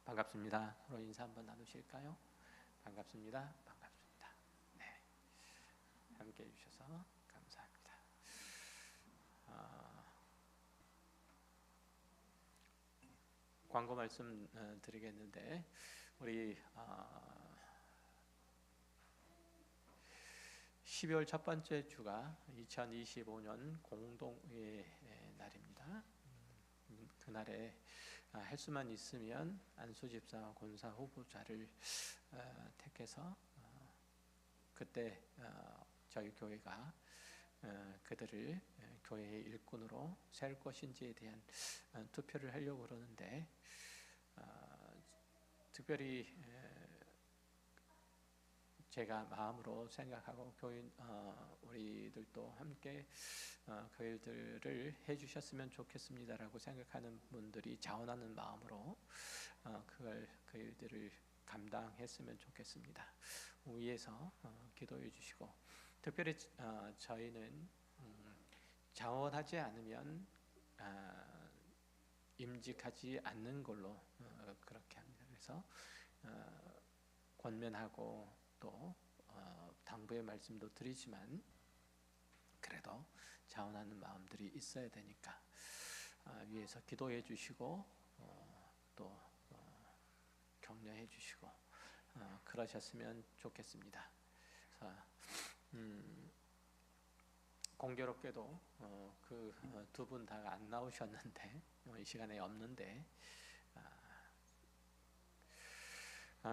반갑습니다. 서로 인사 한번 나누실까요? 반갑습니다. 반갑습니다. 네, 함께 해주셔서 감사합니다. 광고 말씀 드리겠는데 우리 12월 첫 번째 주가 2025년 공동의 날입니다. 그날에 할 수만 있으면 안수 집사 권사 후보자를 택해서 그때 저희 교회가 그들을 교회의 일꾼으로 세울 것인지에 대한 투표를 하려고 그러는데 특별히 제가 마음으로 생각하고 교인 우리들도 함께 그 일들을 해주셨으면 좋겠습니다라고 생각하는 분들이 자원하는 마음으로 그 일들을 감당했으면 좋겠습니다. 위에서 기도해 주시고 특별히 저희는 자원하지 않으면 임직하지 않는 걸로 그렇게 합니다. 그래서 권면하고 또 당부의 말씀도 드리지만 그래도 자원하는 마음들이 있어야 되니까 위에서 기도해 주시고 또 격려해 주시고 그러셨으면 좋겠습니다. 공교롭게도 그 두 분 다 안 나오셨는데 이 시간에 없는데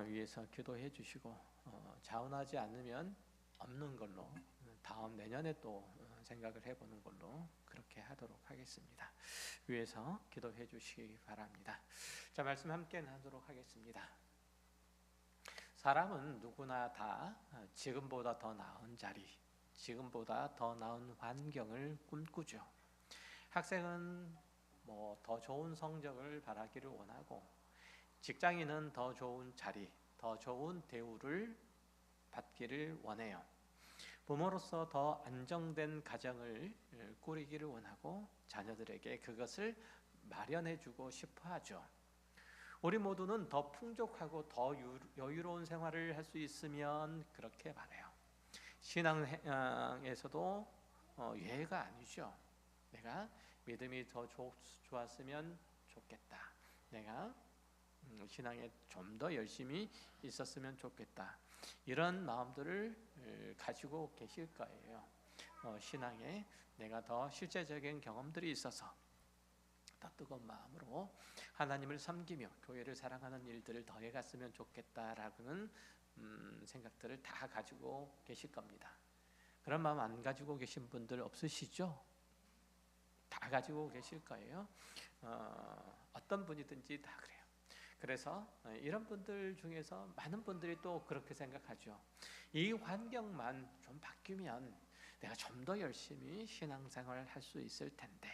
위에서 기도해 주시고 자원하지 않으면 없는 걸로 다음 내년에 또 생각을 해보는 걸로 그렇게 하도록 하겠습니다. 위에서 기도해 주시기 바랍니다. 자, 말씀 함께 나누도록 하겠습니다. 사람은 누구나 다 지금보다 더 나은 자리, 지금보다 더 나은 환경을 꿈꾸죠. 학생은 더 좋은 성적을 바라기를 원하고 직장인은 더 좋은 자리, 더 좋은 대우를 받기를 원해요. 부모로서 더 안정된 가정을 꾸리기를 원하고 자녀들에게 그것을 마련해주고 싶어하죠. 우리 모두는 더 풍족하고 더 여유로운 생활을 할 수 있으면 그렇게 바라요. 신앙에서도 예외가 아니죠. 내가 믿음이 더 좋았으면 좋겠다. 내가 신앙에 좀 더 열심히 있었으면 좋겠다. 이런 마음들을 가지고 계실 거예요. 신앙에 내가 더 실제적인 경험들이 있어서 더 뜨거운 마음으로 하나님을 섬기며 교회를 사랑하는 일들을 더 해갔으면 좋겠다라는 생각들을 다 가지고 계실 겁니다. 그런 마음 안 가지고 계신 분들 없으시죠? 다 가지고 계실 거예요. 어떤 분이든지 다 그래요. 그래서 이런 분들 중에서 많은 분들이 또 그렇게 생각하죠. 이 환경만 좀 바뀌면 내가 좀 더 열심히 신앙생활을 할 수 있을 텐데,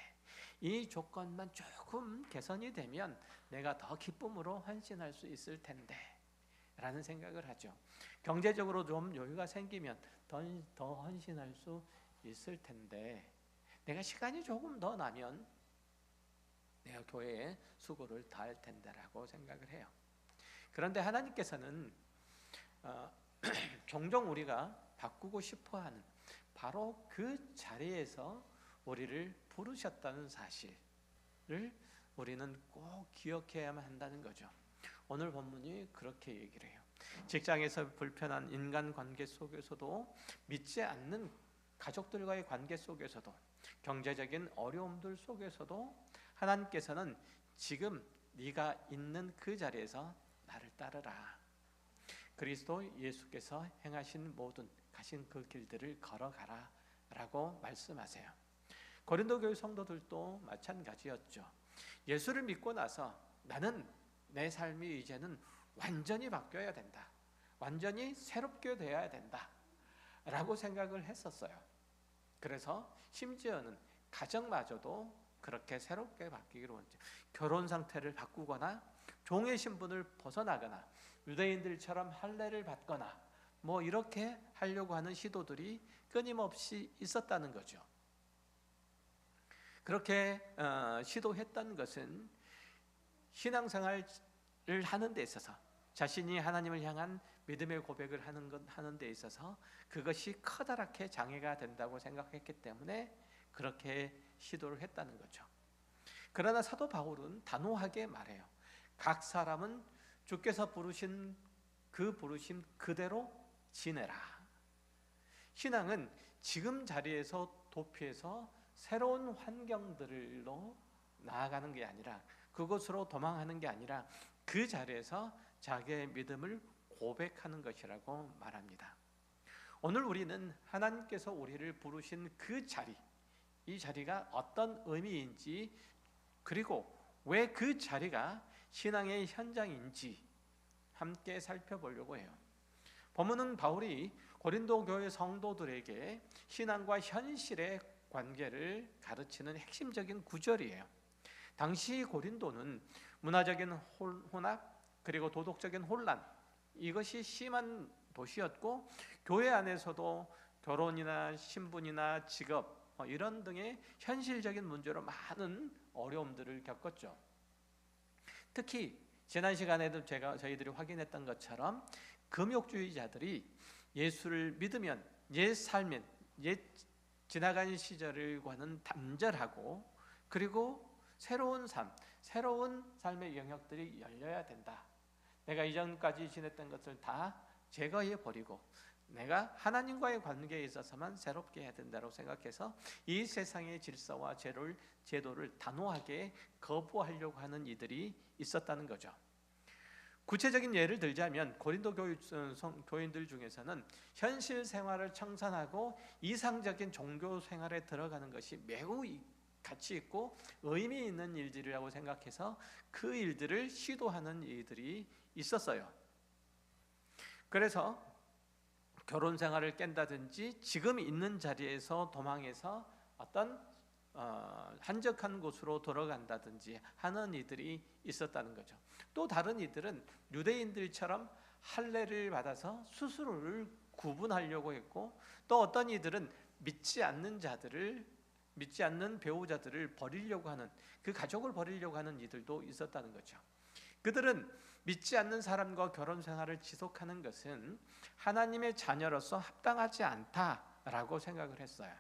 이 조건만 조금 개선이 되면 내가 더 기쁨으로 헌신할 수 있을 텐데 라는 생각을 하죠. 경제적으로 좀 여유가 생기면 더 헌신할 수 있을 텐데, 내가 시간이 조금 더 나면 내가 교회에 수고를 다할 텐데라고 생각을 해요. 그런데 하나님께서는 종종 우리가 바꾸고 싶어하는 바로 그 자리에서 우리를 부르셨다는 사실을 우리는 꼭 기억해야만 한다는 거죠. 오늘 본문이 그렇게 얘기를 해요. 직장에서 불편한 인간관계 속에서도, 믿지 않는 가족들과의 관계 속에서도, 경제적인 어려움들 속에서도 하나님께서는 지금 네가 있는 그 자리에서 나를 따르라. 그리스도 예수께서 행하신 모든 가신 그 길들을 걸어가라 라고 말씀하세요. 고린도 교회 성도들도 마찬가지였죠. 예수를 믿고 나서 나는 내 삶이 이제는 완전히 바뀌어야 된다, 완전히 새롭게 되어야 된다 라고 생각을 했었어요. 그래서 심지어는 가정마저도 그렇게 새롭게 바뀌기로 원했죠. 결혼 상태를 바꾸거나 종의 신분을 벗어나거나 유대인들처럼 할례를 받거나 이렇게 하려고 하는 시도들이 끊임없이 있었다는 거죠. 그렇게 시도했던 것은 신앙생활을 하는 데 있어서, 자신이 하나님을 향한 믿음의 고백을 하는 데 있어서 그것이 커다랗게 장애가 된다고 생각했기 때문에 그렇게 시도를 했다는 거죠. 그러나 사도 바울은 단호하게 말해요. 각 사람은 주께서 부르신 그 부르심 그대로 지내라. 신앙은 지금 자리에서 도피해서 새로운 환경들로 나아가는 게 아니라, 그곳으로 도망하는 게 아니라 그 자리에서 자기의 믿음을 고백하는 것이라고 말합니다. 오늘 우리는 하나님께서 우리를 부르신 그 자리, 이 자리가 어떤 의미인지, 그리고 왜 그 자리가 신앙의 현장인지 함께 살펴보려고 해요. 본문은 바울이 고린도 교회 성도들에게 신앙과 현실의 관계를 가르치는 핵심적인 구절이에요. 당시 고린도는 문화적인 혼합, 그리고 도덕적인 혼란, 이것이 심한 도시였고, 교회 안에서도 결혼이나 신분이나 직업 이런 등의 현실적인 문제로 많은 어려움들을 겪었죠. 특히 지난 시간에도 저희들이 확인했던 것처럼 금욕주의자들이 예수를 믿으면 옛 삶엔, 옛 지나간 시절과는 단절하고, 그리고 새로운 삶의 영역들이 열려야 된다. 내가 이전까지 지냈던 것을 다 제거해 버리고 내가 하나님과의 관계에 있어서만 새롭게 해야 된다고 생각해서 이 세상의 질서와 제도를 단호하게 거부하려고 하는 이들이 있었다는 거죠. 구체적인 예를 들자면 고린도 교인들 중에서는 현실 생활을 청산하고 이상적인 종교 생활에 들어가는 것이 매우 가치 있고 의미 있는 일들이라고 생각해서 그 일들을 시도하는 이들이 있었어요. 그래서 결혼 생활을 깬다든지 지금 있는 자리에서 도망해서 어떤 한적한 곳으로 돌아간다든지 하는 이들이 있었다는 거죠. 또 다른 이들은 유대인들처럼 할례를 받아서 스스로를 구분하려고 했고, 또 어떤 이들은 믿지 않는 배우자들을 버리려고 하는, 그 가족을 버리려고 하는 이들도 있었다는 거죠. 그들은 믿지 않는 사람과 결혼 생활을 지속하는 것은 하나님의 자녀로서 합당하지 않다라고 생각을 했어요.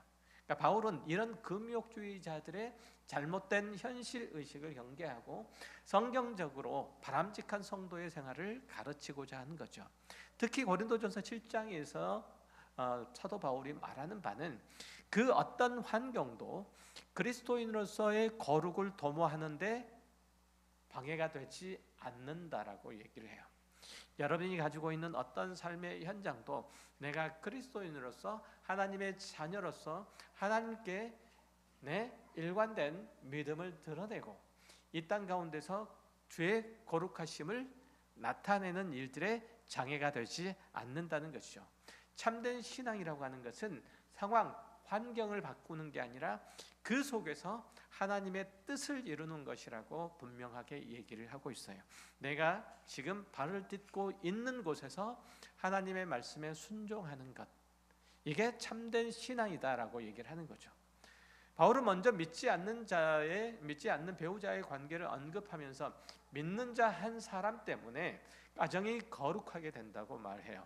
그러니까 바울은 이런 금욕주의자들의 잘못된 현실 의식을 경계하고 성경적으로 바람직한 성도의 생활을 가르치고자 하는 거죠. 특히 고린도전서 7장에서 사도 바울이 말하는 바는 그 어떤 환경도 그리스도인으로서의 거룩을 도모하는데 방해가 되지 않는다라고 얘기를 해요. 여러분이 가지고 있는 어떤 삶의 현장도 내가 그리스도인으로서 하나님의 자녀로서 하나님께 내 일관된 믿음을 드러내고 이 땅 가운데서 주의 거룩하심을 나타내는 일들의 장애가 되지 않는다는 것이죠. 참된 신앙이라고 하는 것은 상황, 환경을 바꾸는 게 아니라 그 속에서 하나님의 뜻을 이루는 것이라고 분명하게 얘기를 하고 있어요. 내가 지금 발을 딛고 있는 곳에서 하나님의 말씀에 순종하는 것, 이게 참된 신앙이다라고 얘기를 하는 거죠. 바울은 먼저 믿지 않는 배우자의 관계를 언급하면서 믿는 자 한 사람 때문에 가정이 거룩하게 된다고 말해요.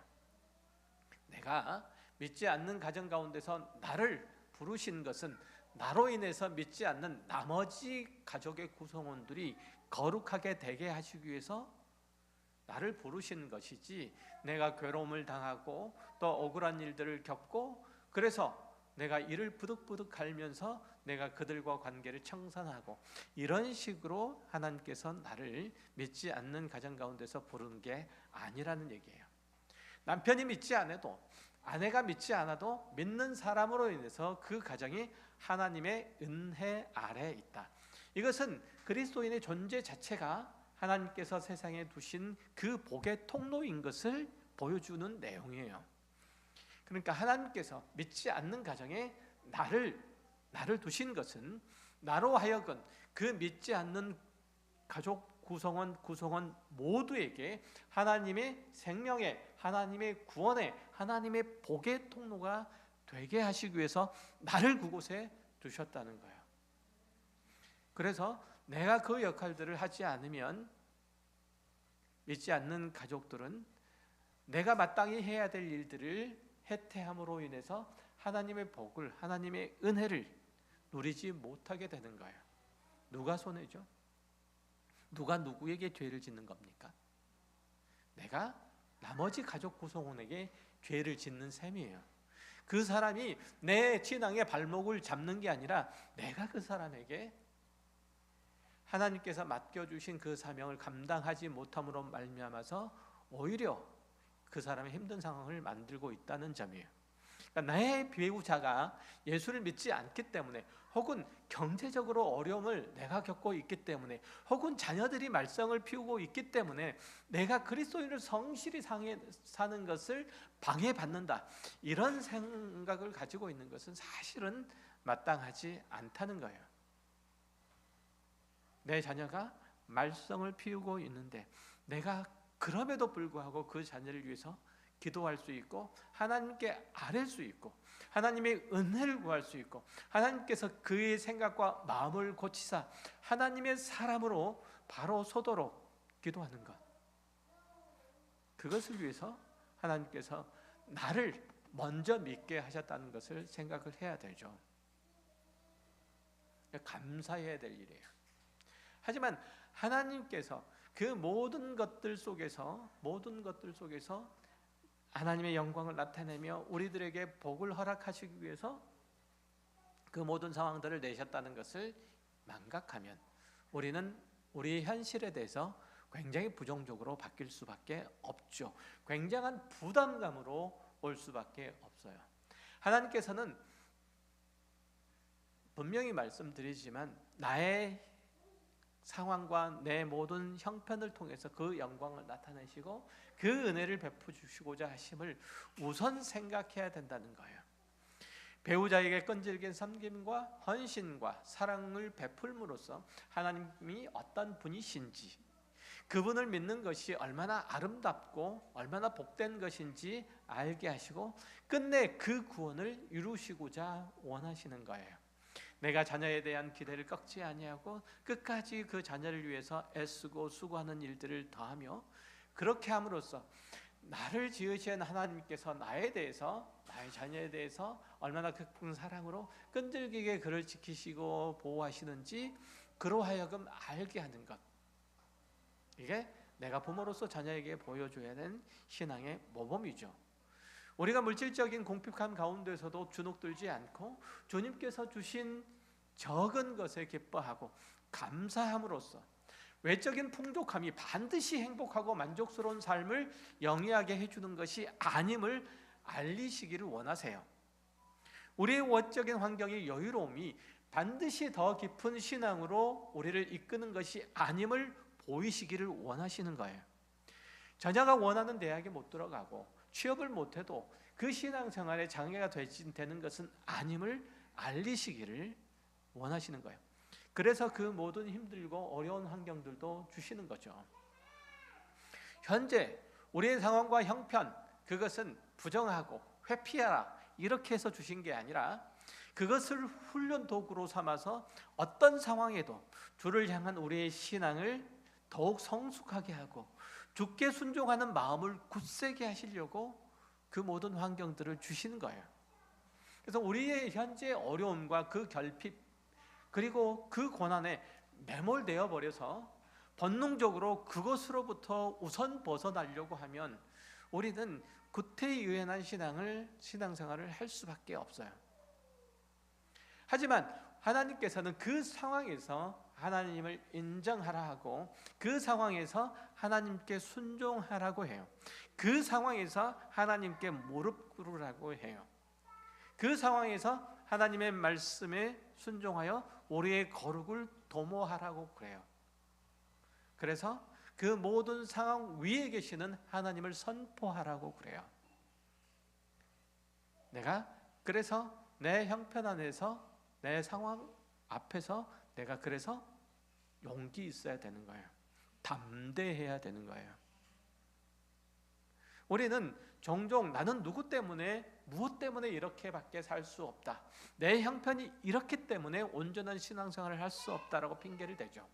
내가 믿지 않는 가정 가운데서 나를 부르신 것은 나로 인해서 믿지 않는 나머지 가족의 구성원들이 거룩하게 되게 하시기 위해서 나를 부르신 것이지, 내가 괴로움을 당하고 또 억울한 일들을 겪고 그래서 내가 이를 부득부득 갈면서 내가 그들과 관계를 청산하고 이런 식으로 하나님께서 나를 믿지 않는 가정 가운데서 부르는 게 아니라는 얘기예요. 남편이 믿지 않아도, 아내가 믿지 않아도 믿는 사람으로 인해서 그 가정이 하나님의 은혜 아래에 있다. 이것은 그리스도인의 존재 자체가 하나님께서 세상에 두신 그 복의 통로인 것을 보여주는 내용이에요. 그러니까 하나님께서 믿지 않는 가정에 나를 두신 것은 나로 하여금 그 믿지 않는 가족 구성원 모두에게 하나님의 생명의, 하나님의 구원의, 하나님의 복의 통로가 되게 하시기 위해서 나를 그곳에 두셨다는 거예요. 그래서 내가 그 역할들을 하지 않으면 믿지 않는 가족들은 내가 마땅히 해야 될 일들을 해태함으로 인해서 하나님의 복을, 하나님의 은혜를 누리지 못하게 되는 거예요. 누가 손해죠? 누가 누구에게 죄를 짓는 겁니까? 내가 나머지 가족 구성원에게 죄를 짓는 셈이에요. 그 사람이 내 신앙의 발목을 잡는 게 아니라 내가 그 사람에게 하나님께서 맡겨주신 그 사명을 감당하지 못함으로 말미암아서 오히려 그 사람의 힘든 상황을 만들고 있다는 점이에요. 그러니까 나의 배우자가 예수를 믿지 않기 때문에, 혹은 경제적으로 어려움을 내가 겪고 있기 때문에, 혹은 자녀들이 말썽을 피우고 있기 때문에 내가 그리스도인을 성실히 사는 것을 방해받는다, 이런 생각을 가지고 있는 것은 사실은 마땅하지 않다는 거예요. 내 자녀가 말썽을 피우고 있는데 내가 그럼에도 불구하고 그 자녀를 위해서 기도할 수 있고, 하나님께 아뢰 수 있고, 하나님의 은혜를 구할 수 있고, 하나님께서 그의 생각과 마음을 고치사 하나님의 사람으로 바로 서도록 기도하는 것, 그것을 위해서 하나님께서 나를 먼저 믿게 하셨다는 것을 생각을 해야 되죠. 감사해야 될 일이에요. 하지만 하나님께서 그 모든 것들 속에서 하나님의 영광을 나타내며 우리들에게 복을 허락하시기 위해서 그 모든 상황들을 내셨다는 것을 망각하면 우리는 우리의 현실에 대해서 굉장히 부정적으로 바뀔 수밖에 없죠. 굉장한 부담감으로 올 수밖에 없어요. 하나님께서는 분명히 말씀드리지만 나의 상황과 내 모든 형편을 통해서 그 영광을 나타내시고 그 은혜를 베푸시고자 하심을 우선 생각해야 된다는 거예요. 배우자에게 끈질긴 섬김과 헌신과 사랑을 베풀므로써 하나님이 어떤 분이신지, 그분을 믿는 것이 얼마나 아름답고 얼마나 복된 것인지 알게 하시고 끝내 그 구원을 이루시고자 원하시는 거예요. 내가 자녀에 대한 기대를 꺾지 아니하고 끝까지 그 자녀를 위해서 애쓰고 수고하는 일들을 더하며, 그렇게 함으로써 나를 지으신 하나님께서 나에 대해서, 나의 자녀에 대해서 얼마나 큰 사랑으로 끈질기게 그를 지키시고 보호하시는지 그로 하여금 알게 하는 것, 이게 내가 부모로서 자녀에게 보여줘야 하는 신앙의 모범이죠. 우리가 물질적인 공핍함 가운데서도 주눅들지 않고 주님께서 주신 적은 것에 기뻐하고 감사함으로써 외적인 풍족함이 반드시 행복하고 만족스러운 삶을 영위하게 해주는 것이 아님을 알리시기를 원하세요. 우리의 외적인 환경의 여유로움이 반드시 더 깊은 신앙으로 우리를 이끄는 것이 아님을 보이시기를 원하시는 거예요. 자녀가 원하는 대학에 못 들어가고 취업을 못해도 그 신앙생활에 장애가 되는 것은 아님을 알리시기를 원하시는 거예요. 그래서 그 모든 힘들고 어려운 환경들도 주시는 거죠. 현재 우리의 상황과 형편, 그것은 부정하고 회피하라 이렇게 해서 주신 게 아니라 그것을 훈련 도구로 삼아서 어떤 상황에도 주를 향한 우리의 신앙을 더욱 성숙하게 하고 주께 순종하는 마음을 굳세게 하시려고 그 모든 환경들을 주시는 거예요. 그래서 우리의 현재 어려움과 그 결핍 그리고 그 고난에 매몰되어 버려서 본능적으로 그것으로부터 우선 벗어나려고 하면 우리는 구태의연한 신앙생활을 할 수밖에 없어요. 하지만 하나님께서는 그 상황에서 하나님을 인정하라 하고 그 상황에서 하나님께 순종하라고 해요. 그 상황에서 하나님께 무릎 꿇으라고 해요. 그 상황에서 하나님의 말씀에 순종하여 우리의 거룩을 도모하라고 그래요. 그래서 그 모든 상황 위에 계시는 하나님을 선포하라고 그래요. 내가 그래서 내 형편 안에서 내 상황 앞에서 내가 그래서 용기 있어야 되는 거예요. 담대해야 되는 거예요. 우리는 종종 나는 누구 때문에 무엇 때문에 이렇게밖에 살 수 없다, 내 형편이 이렇기 때문에 온전한 신앙생활을 할 수 없다라고 핑계를 대죠.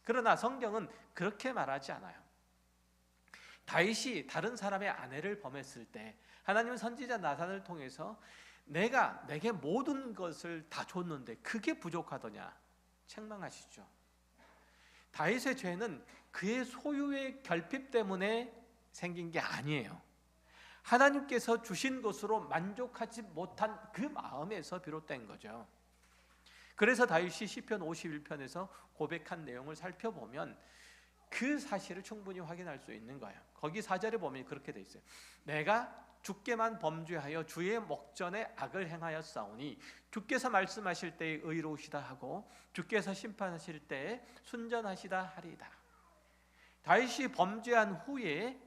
그러나 성경은 그렇게 말하지 않아요. 다윗이 다른 사람의 아내를 범했을 때 하나님은 선지자 나단을 통해서 내가 내게 모든 것을 다 줬는데 그게 부족하더냐 책망하시죠. 다윗의 죄는 그의 소유의 결핍 때문에 생긴 게 아니에요. 하나님께서 주신 것으로 만족하지 못한 그 마음에서 비롯된 거죠. 그래서 다윗이 시편 51편에서 고백한 내용을 살펴보면 그 사실을 충분히 확인할 수 있는 거예요. 거기 4절에 보면 그렇게 돼 있어요. 내가 주께만 범죄하여 주의 목전에 악을 행하였사오니 주께서 말씀하실 때에 의로우시다 하고 주께서 심판하실 때에 순전하시다 하리이다. 다윗이 범죄한 후에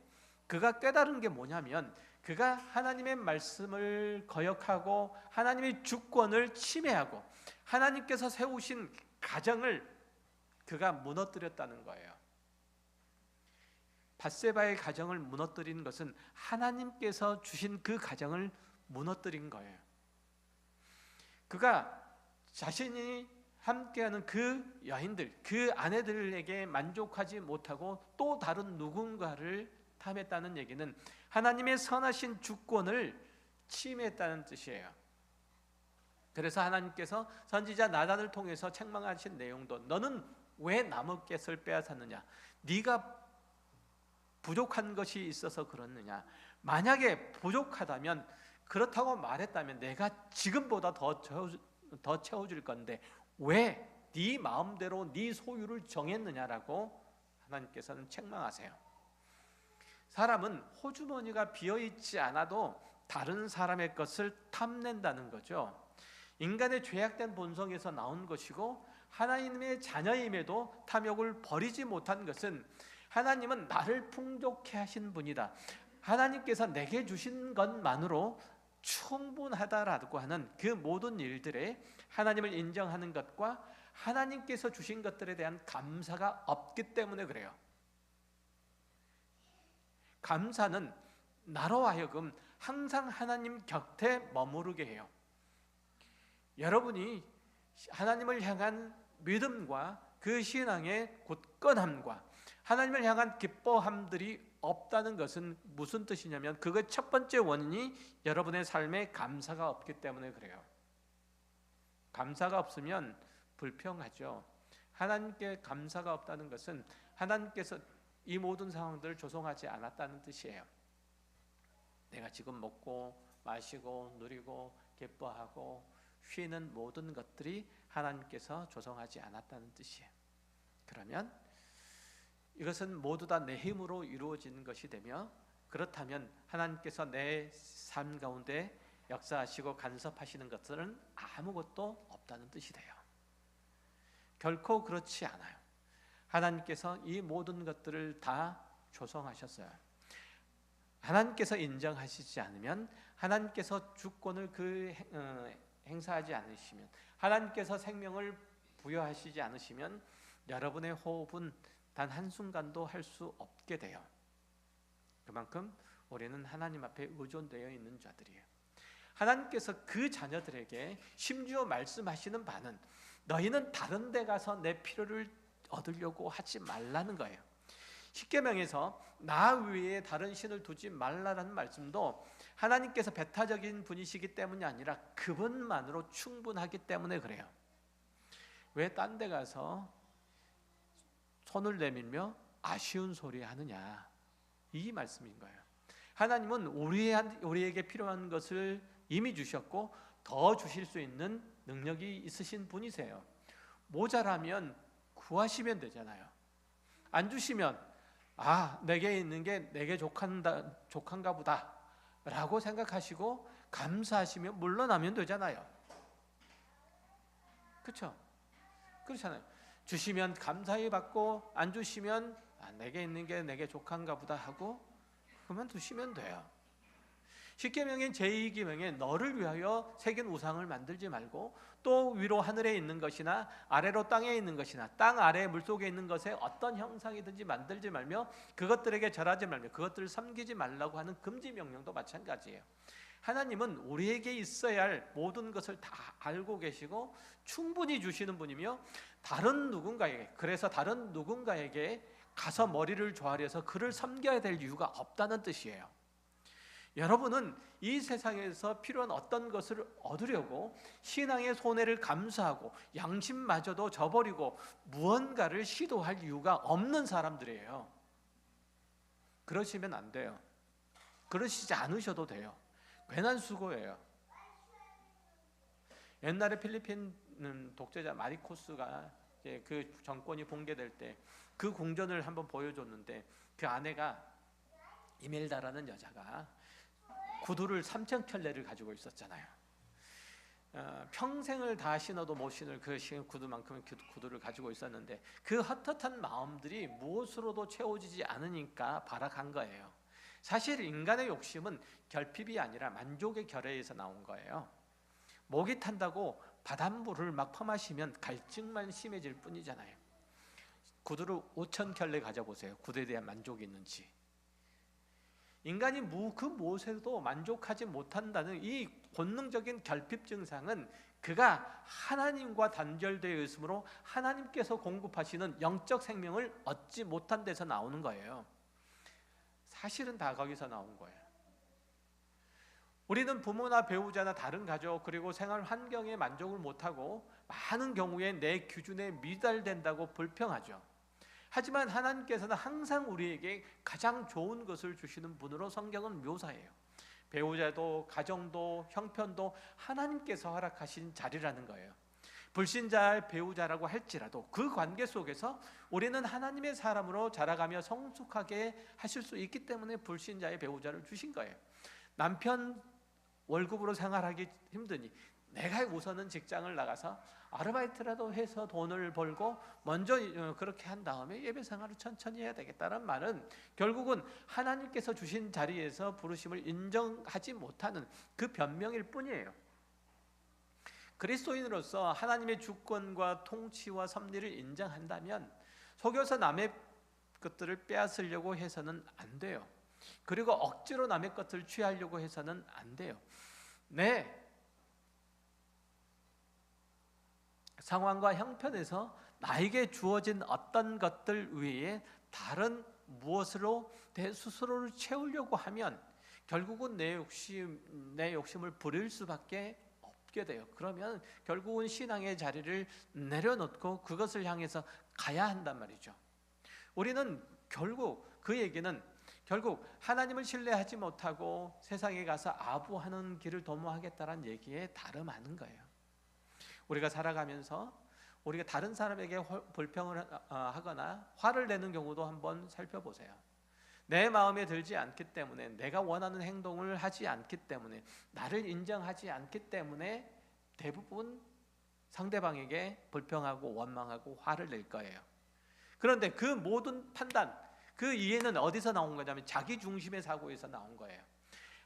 그가 깨달은 게 뭐냐면 그가 하나님의 말씀을 거역하고 하나님의 주권을 침해하고 하나님께서 세우신 가정을 그가 무너뜨렸다는 거예요. 밧세바의 가정을 무너뜨린 것은 하나님께서 주신 그 가정을 무너뜨린 거예요. 그가 자신이 함께하는 그 여인들, 그 아내들에게 만족하지 못하고 또 다른 누군가를 탐했다는 얘기는 하나님의 선하신 주권을 침해했다는 뜻이에요. 그래서 하나님께서 선지자 나단을 통해서 책망하신 내용도 너는 왜 남의 것을 빼앗았느냐? 네가 부족한 것이 있어서 그렇느냐? 만약에 부족하다면 그렇다고 말했다면 내가 지금보다 더 채워줄 건데 왜 네 마음대로 네 소유를 정했느냐라고 하나님께서는 책망하세요. 사람은 호주머니가 비어있지 않아도 다른 사람의 것을 탐낸다는 거죠. 인간의 죄악된 본성에서 나온 것이고 하나님의 자녀임에도 탐욕을 버리지 못한 것은 하나님은 나를 풍족해 하신 분이다, 하나님께서 내게 주신 것만으로 충분하다라고 하는 그 모든 일들에 하나님을 인정하는 것과 하나님께서 주신 것들에 대한 감사가 없기 때문에 그래요. 감사는 나로 하여금 항상 하나님 곁에 머무르게 해요. 여러분이 하나님을 향한 믿음과 그 신앙의 굳건함과 하나님을 향한 기뻐함들이 없다는 것은 무슨 뜻이냐면 그거 첫 번째 원인이 여러분의 삶에 감사가 없기 때문에 그래요. 감사가 없으면 불평하죠. 하나님께 감사가 없다는 것은 하나님께서 이 모든 상황들을 조성하지 않았다는 뜻이에요. 내가 지금 먹고 마시고 누리고 기뻐하고 쉬는 모든 것들이 하나님께서 조성하지 않았다는 뜻이에요. 그러면 이것은 모두 다 내 힘으로 이루어지는 것이 되며 그렇다면 하나님께서 내 삶 가운데 역사하시고 간섭하시는 것들은 아무것도 없다는 뜻이 돼요. 결코 그렇지 않아요. 하나님께서 이 모든 것들을 다 조성하셨어요. 하나님께서 인정하시지 않으면, 하나님께서 주권을 행사하지 않으시면, 하나님께서 생명을 부여하시지 않으시면 여러분의 호흡은 단 한순간도 할 수 없게 돼요. 그만큼 우리는 하나님 앞에 의존되어 있는 자들이에요. 하나님께서 그 자녀들에게 심지어 말씀하시는 바는 너희는 다른 데 가서 내 필요를 얻으려고 하지 말라는 거예요. 십계명에서 나 외에 다른 신을 두지 말라라는 말씀도 하나님께서 배타적인 분이시기 때문이 아니라 그분만으로 충분하기 때문에 그래요. 왜 딴 데 가서 손을 내밀며 아쉬운 소리 하느냐, 이 말씀인 거예요. 하나님은 우리에게 필요한 것을 이미 주셨고 더 주실 수 있는 능력이 있으신 분이세요. 모자라면 구하시면 되잖아요. 안 주시면 내게 있는 게 내게 족한가 보다 라고 생각하시고 감사하시며 물러나면 되잖아요. 그렇죠? 그렇잖아요. 주시면 감사히 받고 안 주시면 내게 있는 게 내게 족한가 보다 하고 그만두시면 돼요. 십계명인 제2계명에 너를 위하여 새긴 우상을 만들지 말고 또 위로 하늘에 있는 것이나 아래로 땅에 있는 것이나 땅 아래 물속에 있는 것에 어떤 형상이든지 만들지 말며 그것들에게 절하지 말며 그것들을 섬기지 말라고 하는 금지 명령도 마찬가지예요. 하나님은 우리에게 있어야 할 모든 것을 다 알고 계시고 충분히 주시는 분이며 다른 누군가에게, 그래서 다른 누군가에게 가서 머리를 조아려서 그를 섬겨야 될 이유가 없다는 뜻이에요. 여러분은 이 세상에서 필요한 어떤 것을 얻으려고 신앙의 손해를 감수하고 양심마저도 저버리고 무언가를 시도할 이유가 없는 사람들이에요. 그러시면 안 돼요. 그러시지 않으셔도 돼요. 괜한 수고예요. 옛날에 필리핀 독재자 마리코스가 그 정권이 붕괴될 때 그 궁전을 한번 보여줬는데 그 아내가 이멜다라는 여자가 구두를 3,000켤레를 가지고 있었잖아요. 평생을 다 신어도 못 신을 그 구두만큼의 구두를 가지고 있었는데 그 헛헛한 마음들이 무엇으로도 채워지지 않으니까 발악한 거예요. 사실 인간의 욕심은 결핍이 아니라 만족의 결여에서 나온 거예요. 목이 탄다고 바닷물을 막 퍼마시면 갈증만 심해질 뿐이잖아요. 구두를 5,000켤레 가져보세요. 구두에 대한 만족이 있는지. 인간이 그 무엇에도 만족하지 못한다는 이 본능적인 결핍 증상은 그가 하나님과 단절되어 있으므로 하나님께서 공급하시는 영적 생명을 얻지 못한 데서 나오는 거예요. 사실은 다 거기서 나온 거예요. 우리는 부모나 배우자나 다른 가족 그리고 생활 환경에 만족을 못하고 많은 경우에 내 기준에 미달된다고 불평하죠. 하지만 하나님께서는 항상 우리에게 가장 좋은 것을 주시는 분으로 성경은 묘사해요. 배우자도 가정도 형편도 하나님께서 허락하신 자리라는 거예요. 불신자의 배우자라고 할지라도 그 관계 속에서 우리는 하나님의 사람으로 자라가며 성숙하게 하실 수 있기 때문에 불신자의 배우자를 주신 거예요. 남편 월급으로 생활하기 힘드니 내가 우선은 직장을 나가서 아르바이트라도 해서 돈을 벌고 먼저 그렇게 한 다음에 예배 생활을 천천히 해야 되겠다는 말은 결국은 하나님께서 주신 자리에서 부르심을 인정하지 못하는 그 변명일 뿐이에요. 그리스도인으로서 하나님의 주권과 통치와 섭리를 인정한다면 속여서 남의 것들을 빼앗으려고 해서는 안 돼요. 그리고 억지로 남의 것을 취하려고 해서는 안 돼요. 네. 상황과 형편에서 나에게 주어진 어떤 것들 외에 다른 무엇으로 내 스스로를 채우려고 하면 결국은 내 욕심을 부릴 수밖에 없게 돼요. 그러면 결국은 신앙의 자리를 내려놓고 그것을 향해서 가야 한단 말이죠. 우리는 결국 그 얘기는 결국 하나님을 신뢰하지 못하고 세상에 가서 아부하는 길을 도모하겠다는 얘기에 다름아는 거예요. 우리가 살아가면서 우리가 다른 사람에게 불평을 하거나 화를 내는 경우도 한번 살펴보세요. 내 마음에 들지 않기 때문에 내가 원하는 행동을 하지 않기 때문에 나를 인정하지 않기 때문에 대부분 상대방에게 불평하고 원망하고 화를 낼 거예요. 그런데 그 모든 판단, 그 이해는 어디서 나온 거냐면 자기 중심의 사고에서 나온 거예요.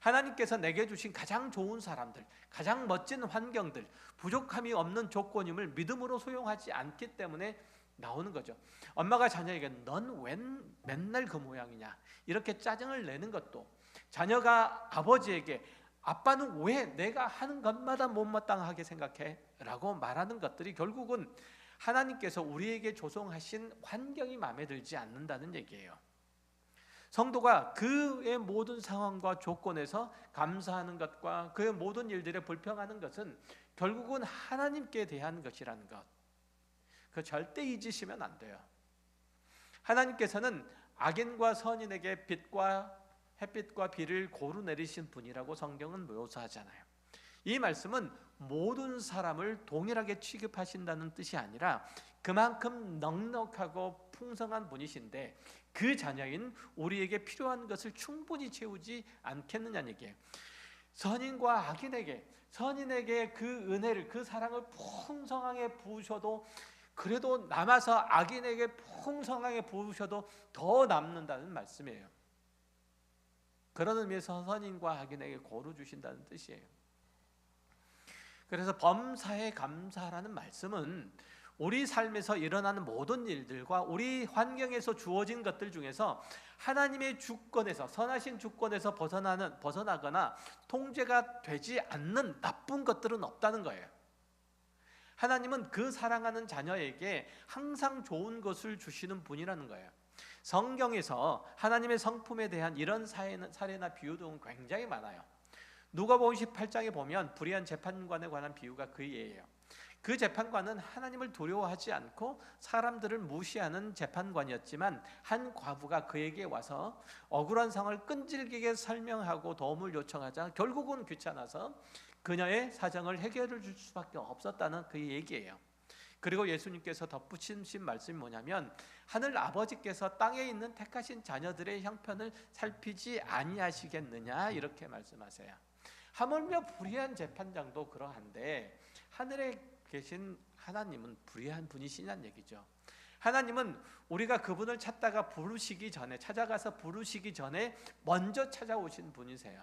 하나님께서 내게 주신 가장 좋은 사람들, 가장 멋진 환경들, 부족함이 없는 조건임을 믿음으로 소용하지 않기 때문에 나오는 거죠. 엄마가 자녀에게 넌 웬 맨날 그 모양이냐 이렇게 짜증을 내는 것도, 자녀가 아버지에게 아빠는 왜 내가 하는 것마다 못마땅하게 생각해? 라고 말하는 것들이 결국은 하나님께서 우리에게 조성하신 환경이 마음에 들지 않는다는 얘기예요. 성도가 그의 모든 상황과 조건에서 감사하는 것과 그의 모든 일들에 불평하는 것은 결국은 하나님께 대한 것이라는 것, 그 절대 잊으시면 안 돼요. 하나님께서는 악인과 선인에게 빛과 햇빛과 비를 고루 내리신 분이라고 성경은 묘사하잖아요. 이 말씀은 모든 사람을 동일하게 취급하신다는 뜻이 아니라 그만큼 넉넉하고 풍성한 분이신데 그 자녀인 우리에게 필요한 것을 충분히 채우지 않겠느냐는 얘기예요. 선인과 악인에게, 선인에게 그 은혜를, 그 사랑을 풍성하게 부으셔도 그래도 남아서 악인에게 풍성하게 부으셔도 더 남는다는 말씀이에요. 그런 의미에서 선인과 악인에게 고루 주신다는 뜻이에요. 그래서 범사에 감사라는 말씀은 우리 삶에서 일어나는 모든 일들과 우리 환경에서 주어진 것들 중에서 하나님의 주권에서, 선하신 주권에서 벗어나거나 통제가 되지 않는 나쁜 것들은 없다는 거예요. 하나님은 그 사랑하는 자녀에게 항상 좋은 것을 주시는 분이라는 거예요. 성경에서 하나님의 성품에 대한 이런 사례나 비유 등 굉장히 많아요. 누가복음 18장에 보면 불의한 재판관에 관한 비유가 그 예예요. 그 재판관은 하나님을 두려워하지 않고 사람들을 무시하는 재판관이었지만 한 과부가 그에게 와서 억울한 상황을 끈질기게 설명하고 도움을 요청하자 결국은 귀찮아서 그녀의 사정을 해결해 줄 수밖에 없었다는 그 얘기예요. 그리고 예수님께서 덧붙이신 말씀이 뭐냐면 하늘 아버지께서 땅에 있는 택하신 자녀들의 형편을 살피지 아니하시겠느냐 이렇게 말씀하세요. 하물며 불의한 재판장도 그러한데 하늘에 계신 하나님은 불의한 분이시냐는 얘기죠. 하나님은 우리가 그분을 찾다가 찾아가서 부르시기 전에 먼저 찾아오신 분이세요.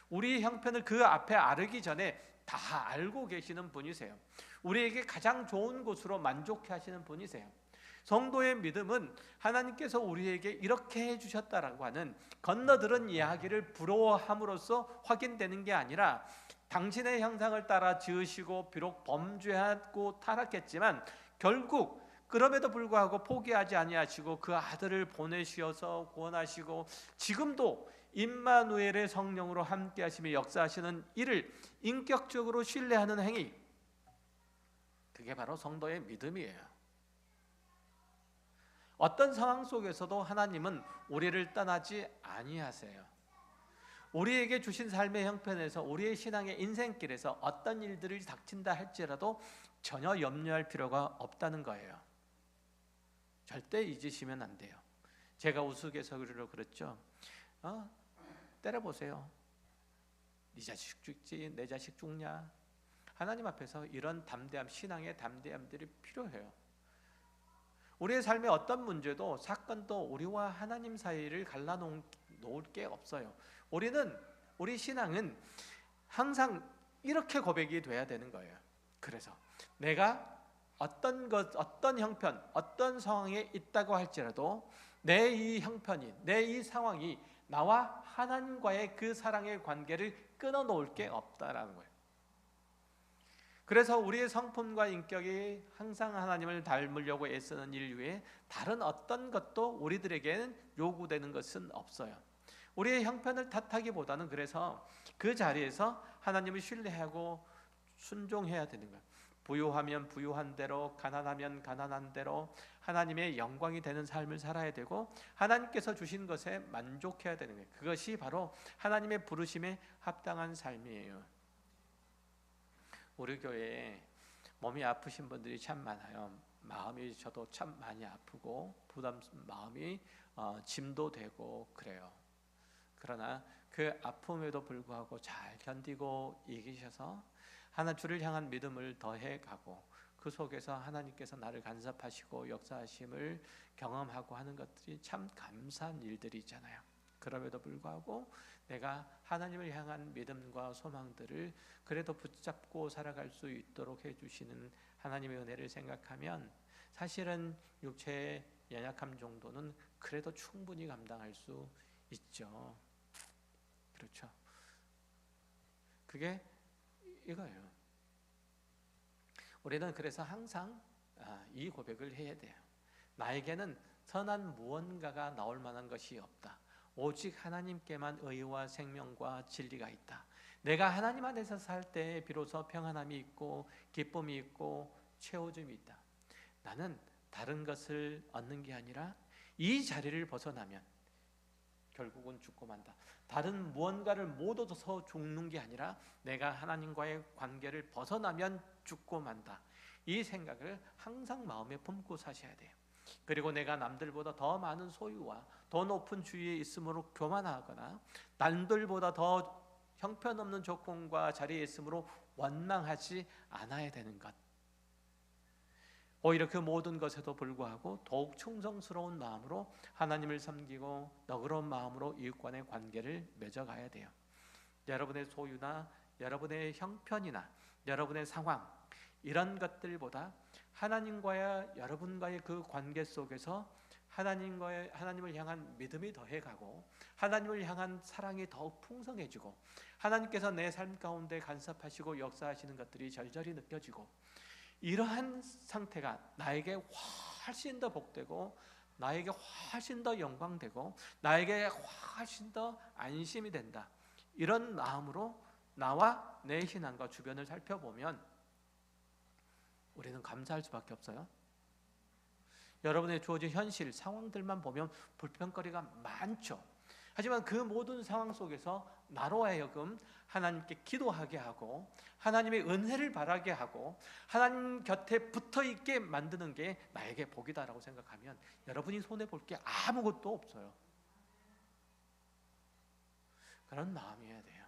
우리의 형편을 그 앞에 아르기 전에 다 알고 계시는 분이세요. 우리에게 가장 좋은 곳으로 만족해 하시는 분이세요. 성도의 믿음은 하나님께서 우리에게 이렇게 해주셨다라고 하는 건너들은 이야기를 부러워함으로써 확인되는 게 아니라 당신의 형상을 따라 지으시고 비록 범죄하고 타락했지만 결국 그럼에도 불구하고 포기하지 아니하시고 그 아들을 보내시어서 구원하시고 지금도 임마누엘의 성령으로 함께 하시며 역사하시는 이를 인격적으로 신뢰하는 행위, 그게 바로 성도의 믿음이에요. 어떤 상황 속에서도 하나님은 우리를 떠나지 아니하세요. 우리에게 주신 삶의 형편에서 우리의 신앙의 인생길에서 어떤 일들이 닥친다 할지라도 전혀 염려할 필요가 없다는 거예요. 절대 잊으시면 안 돼요. 제가 우스갯소리로 그랬죠. 때려보세요. 네 자식 죽지, 내 자식 죽냐. 하나님 앞에서 이런 담대함, 신앙의 담대함들이 필요해요. 우리의 삶의 어떤 문제도 사건도 우리와 하나님 사이를 갈라놓을 게 없어요. 우리 신앙은 항상 이렇게 고백이 돼야 되는 거예요. 그래서 내가 어떤 형편, 어떤 상황에 있다고 할지라도 내 이 형편이, 내 이 상황이 나와 하나님과의 그 사랑의 관계를 끊어놓을 게 없다라는 거예요. 그래서 우리의 성품과 인격이 항상 하나님을 닮으려고 애쓰는 인류에 다른 어떤 것도 우리들에게는 요구되는 것은 없어요. 우리의 형편을 탓하기보다는 그래서 그 자리에서 하나님을 신뢰하고 순종해야 되는 거예요. 부유하면 부유한 대로, 가난하면 가난한 대로 하나님의 영광이 되는 삶을 살아야 되고 하나님께서 주신 것에 만족해야 되는 거예요. 그것이 바로 하나님의 부르심에 합당한 삶이에요. 우리 교회에 몸이 아프신 분들이 참 많아요. 마음이 저도 참 많이 아프고 마음이 짐도 되고 그래요. 그러나 그 아픔에도 불구하고 잘 견디고 이기셔서 주를 향한 믿음을 더해가고 그 속에서 하나님께서 나를 간섭하시고 역사하심을 경험하고 하는 것들이 참 감사한 일들이잖아요. 그럼에도 불구하고 내가 하나님을 향한 믿음과 소망들을 그래도 붙잡고 살아갈 수 있도록 해주시는 하나님의 은혜를 생각하면 사실은 육체의 연약함 정도는 그래도 충분히 감당할 수 있죠. 그렇죠. 그게 이거예요. 우리는 그래서 항상 이 고백을 해야 돼요. 나에게는 선한 무언가가 나올 만한 것이 없다. 오직 하나님께만 의와 생명과 진리가 있다. 내가 하나님 안에서 살 때 비로소 평안함이 있고 기쁨이 있고 채워짐이 있다. 나는 다른 것을 얻는 게 아니라 이 자리를 벗어나면 결국은 죽고 만다. 다른 무언가를 못 얻어서 죽는 게 아니라 내가 하나님과의 관계를 벗어나면 죽고 만다. 이 생각을 항상 마음에 품고 사셔야 돼요. 그리고 내가 남들보다 더 많은 소유와 더 높은 주위에 있으므로 교만하거나 남들보다 더 형편없는 조건과 자리에 있으므로 원망하지 않아야 되는 것. 오히려 그 모든 것에도 불구하고 더욱 충성스러운 마음으로 하나님을 섬기고 너그러운 마음으로 이웃간의 관계를 맺어가야 돼요. 여러분의 소유나 여러분의 형편이나 여러분의 상황 이런 것들보다 하나님과의 여러분과의 그 관계 속에서 하나님을 향한 믿음이 더해가고 하나님을 향한 사랑이 더욱 풍성해지고 하나님께서 내 삶 가운데 간섭하시고 역사하시는 것들이 절절히 느껴지고 이러한 상태가 나에게 훨씬 더 복되고 나에게 훨씬 더 영광되고 나에게 훨씬 더 안심이 된다. 이런 마음으로 나와 내 신앙과 주변을 살펴보면 우리는 감사할 수밖에 없어요. 여러분의 주어진 현실 상황들만 보면 불평거리가 많죠. 하지만 그 모든 상황 속에서 나로 하여금 하나님께 기도하게 하고 하나님의 은혜를 바라게 하고 하나님 곁에 붙어있게 만드는 게 나에게 복이다라고 생각하면 여러분이 손해볼 게 아무것도 없어요. 그런 마음이어야 돼요.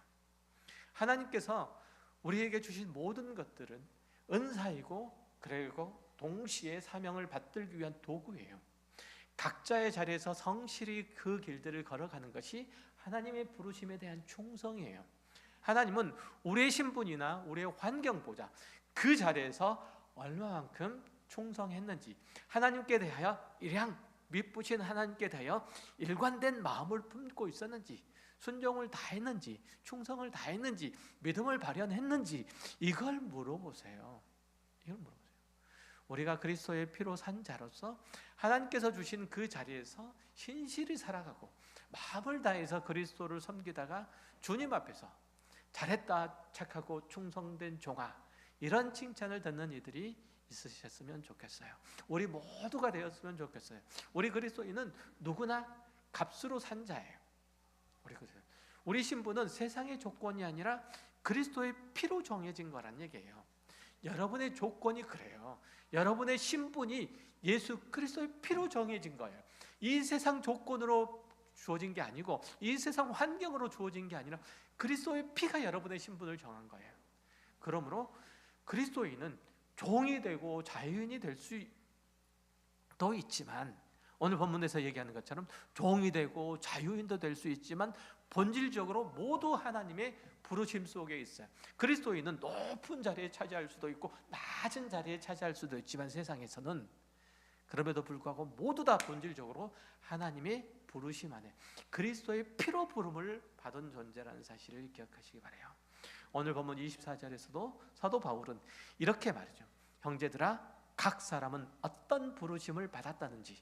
하나님께서 우리에게 주신 모든 것들은 은사이고 그리고 동시에 사명을 받들기 위한 도구예요. 각자의 자리에서 성실히 그 길들을 걸어가는 것이 하나님의 부르심에 대한 충성이에요. 하나님은 우리의 신분이나 우리의 환경보다 그 자리에서 얼마만큼 충성했는지, 하나님께 대하여 일양 믿으신 하나님께 대하여 일관된 마음을 품고 있었는지, 순종을 다했는지, 충성을 다했는지, 믿음을 발현했는지, 이걸 물어보세요. 이걸 물어보세요. 우리가 그리스도의 피로 산 자로서 하나님께서 주신 그 자리에서 신실히 살아가고 마음을 다해서 그리스도를 섬기다가 주님 앞에서 잘했다, 착하고 충성된 종아, 이런 칭찬을 듣는 이들이 있으셨으면 좋겠어요. 우리 모두가 되었으면 좋겠어요. 우리 그리스도인은 누구나 값으로 산 자예요. 우리 신분은 세상의 조건이 아니라 그리스도의 피로 정해진 거란 얘기예요. 여러분의 조건이 그래요. 여러분의 신분이 예수 그리스도의 피로 정해진 거예요. 이 세상 조건으로 주어진 게 아니고 이 세상 환경으로 주어진 게 아니라 그리스도의 피가 여러분의 신분을 정한 거예요. 그러므로 그리스도인은 종이 되고 자유인이 될 수도 있지만, 오늘 본문에서 얘기하는 것처럼 종이 되고 자유인도 될 수 있지만 본질적으로 모두 하나님의 부르심 속에 있어요. 그리스도인은 높은 자리에 차지할 수도 있고 낮은 자리에 차지할 수도 있지만 세상에서는 그럼에도 불구하고 모두 다 본질적으로 하나님의 부르심 안에 그리스도의 피로 부름을 받은 존재라는 사실을 기억하시기 바라요. 오늘 본문 24절에서도 사도 바울은 이렇게 말이죠. 형제들아, 각 사람은 어떤 부르심을 받았다는지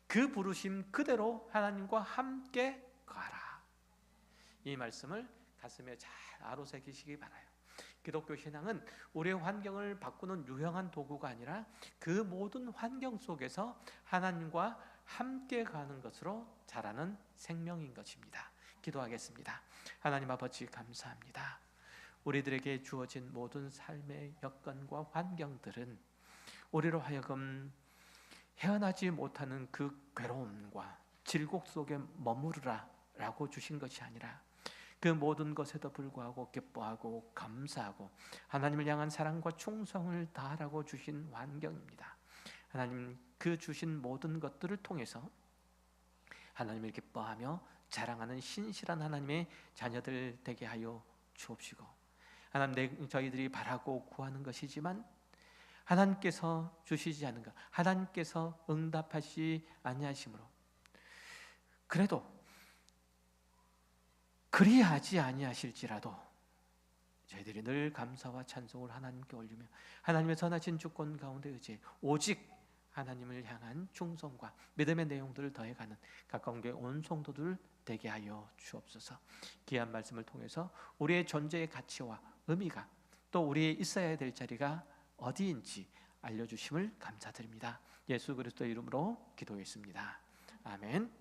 그 부르심 그대로 하나님과 함께 가라. 이 말씀을 가슴에 잘 아로새기시기 바라요. 기독교 신앙은 우리의 환경을 바꾸는 유형한 도구가 아니라 그 모든 환경 속에서 하나님과 함께 가는 것으로 자라는 생명인 것입니다. 기도하겠습니다. 하나님 아버지, 감사합니다. 우리들에게 주어진 모든 삶의 여건과 환경들은 우리로 하여금 헤어나지 못하는 그 괴로움과 질곡 속에 머무르라 라고 주신 것이 아니라 그 모든 것에도 불구하고 기뻐하고 감사하고 하나님을 향한 사랑과 충성을 다하라고 주신 환경입니다. 하나님, 그 주신 모든 것들을 통해서 하나님을 기뻐하며 자랑하는 신실한 하나님의 자녀들 되게 하여 주옵시고, 하나님, 저희들이 바라고 구하는 것이지만 하나님께서 주시지 않는 것, 하나님께서 응답하시 아니하심으로 그래도 그리하지 아니하실지라도 저희들이 늘 감사와 찬송을 하나님께 올리며 하나님의 선하신 주권 가운데 의지해 오직 하나님을 향한 충성과 믿음의 내용들을 더해가는 가까운 교회 온 성도들 되게 하여 주옵소서. 귀한 말씀을 통해서 우리의 존재의 가치와 의미가 또 우리의 있어야 될 자리가 어디인지 알려주심을 감사드립니다. 예수 그리스도의 이름으로 기도했습니다. 아멘.